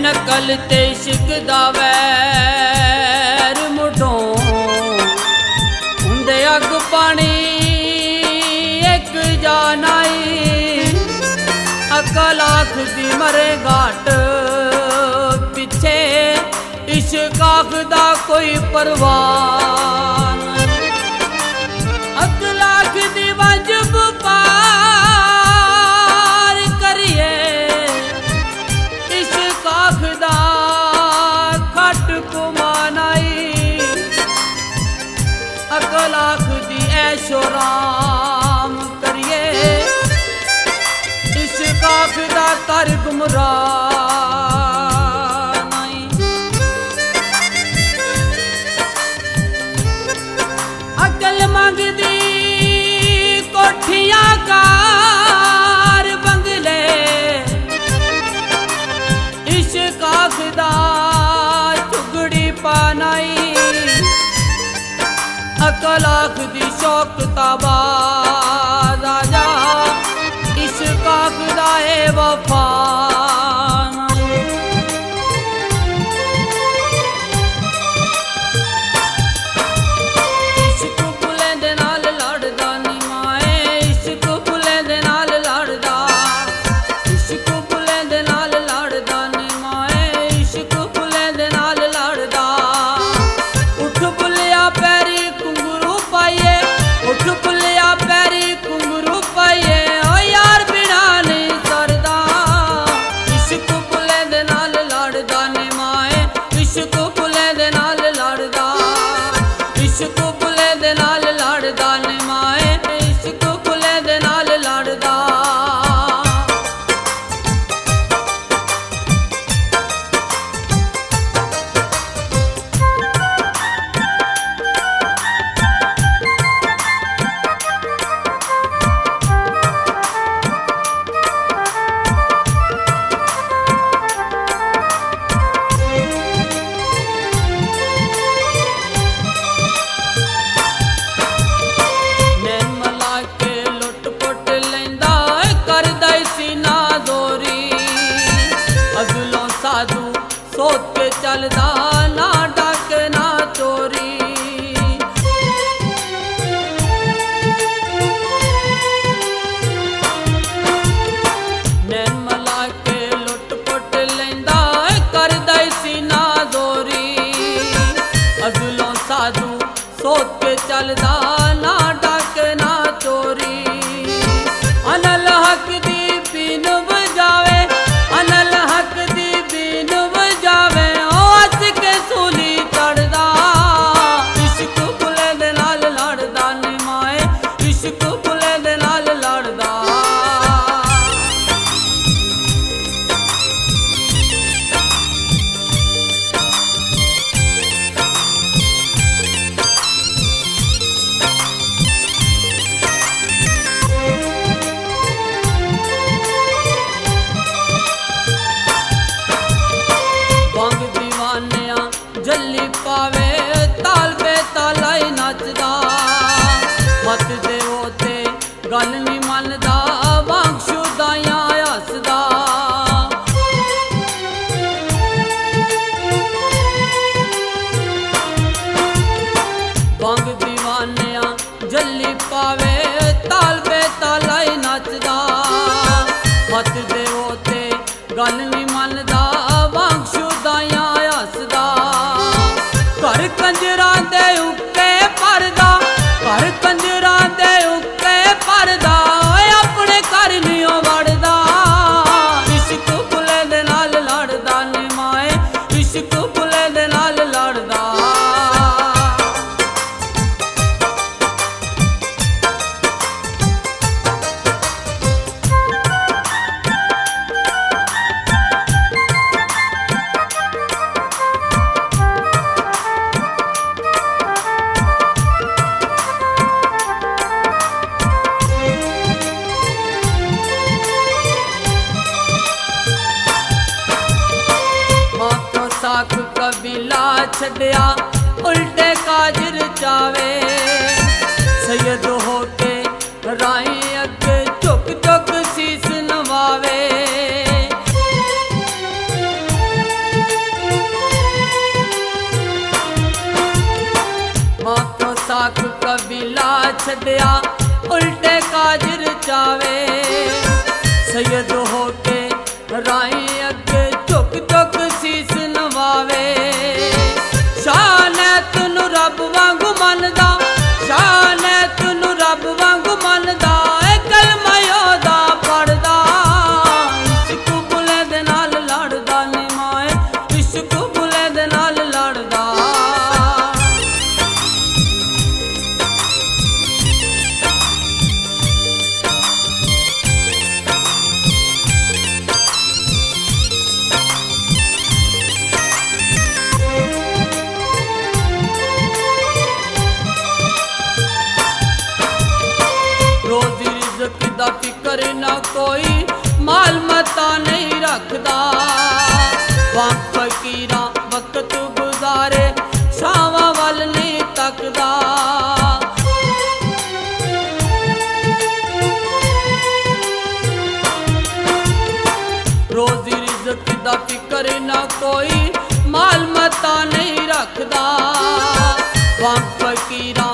नकल ते इश्क दा वैर मुढ़ों हुंदे अग पानी एक जानाई अकल आखदी मरे घाट पिछे इश्क आखदा कोई परवाह अकल आखदी वजब पार करिए इश्क आखदा खट कुमानाई अकल आखदी ऐशो राम करिए इश्क आखदा कर गुमराह मंगदी कोठियां कार बंगले इश्क आखदा झुगड़ी पानाई अकल आखदी शौक ताबाद आजा इश्क आखदा है वफा सोच के चलदा ना डाक ना चोरी नैन मला के लुट पुट लेंदा करदा सीना दोरी अगलों साधु सोच के चलदा ना डाक ना चोरी अनल हक दी पीन बजावे अनल हक दी पीन जावे आज के सूली चढ़दा इश्क बुले दे नाल लड़दा नी माए इश्क बुले दे नाल लड़दा जल्ली पावे ताल पे तालाई नचदा मत देवो ते गल नी मनदा बख्शुदायां हसदा बंग दीवानिया जल्ली पावे ताल पे तालाई नचदा मत देवो ते गल नी मनदा बख्शुदायां हसदा घर कंजरा दे उक्के परदा घर कंजरा दे उक्के परदा अपने घर नहीं वड़दा इश्क बुले दे नाल लड़दा नी माए इश्क बुले दे नाल लड़दा साख कबीला छड़िया उल्टे काजर चावे सैयद होके राई अगे झुक झुक शीस नवावे ਛੱਡਿਆ ਉਲਟੇ ਕਾਜ ਰਚਾਵੇ ਸੈਯਦ ਹੋ ਕੇ ਰਾਈ ਅੱਗੇ ਝੁਕ ਝੁਕ ਸੀਸ ਨਵਾਵੇ ਸ਼ਾਨ ਹੈ ਤੈਨੂੰ ਰੱਬ ਵਾਂਗੂ ਮੰਨਦਾ ਸ਼ਾਨ ਹੈ ਤੈਨੂੰ ਰੱਬ ਵਾਂਗੂ ਮੰਨਦਾ ਏ ਕਲਮਾ ਉਹਦਾ ਪੜਦਾ ਇਸ਼ਕ ਬੁਲੇ ਦੇ ਨਾਲ ਲੜਦਾ ਨੀ ਮਾਏ ਇਸ਼ਕ ਬੁਲੇ ਦੇ ਨਾਲ ਲੜਦਾ रोजी रिज़्क़ दा फिक्र ना कोई माल मता नहीं रखदा वक्त फकीरा वक्त गुजारे छावां वल नहीं तकदा रोजी रिज़्क़ दा फिक्र ना कोई माल मता नहीं रखदा वक्त फकीरा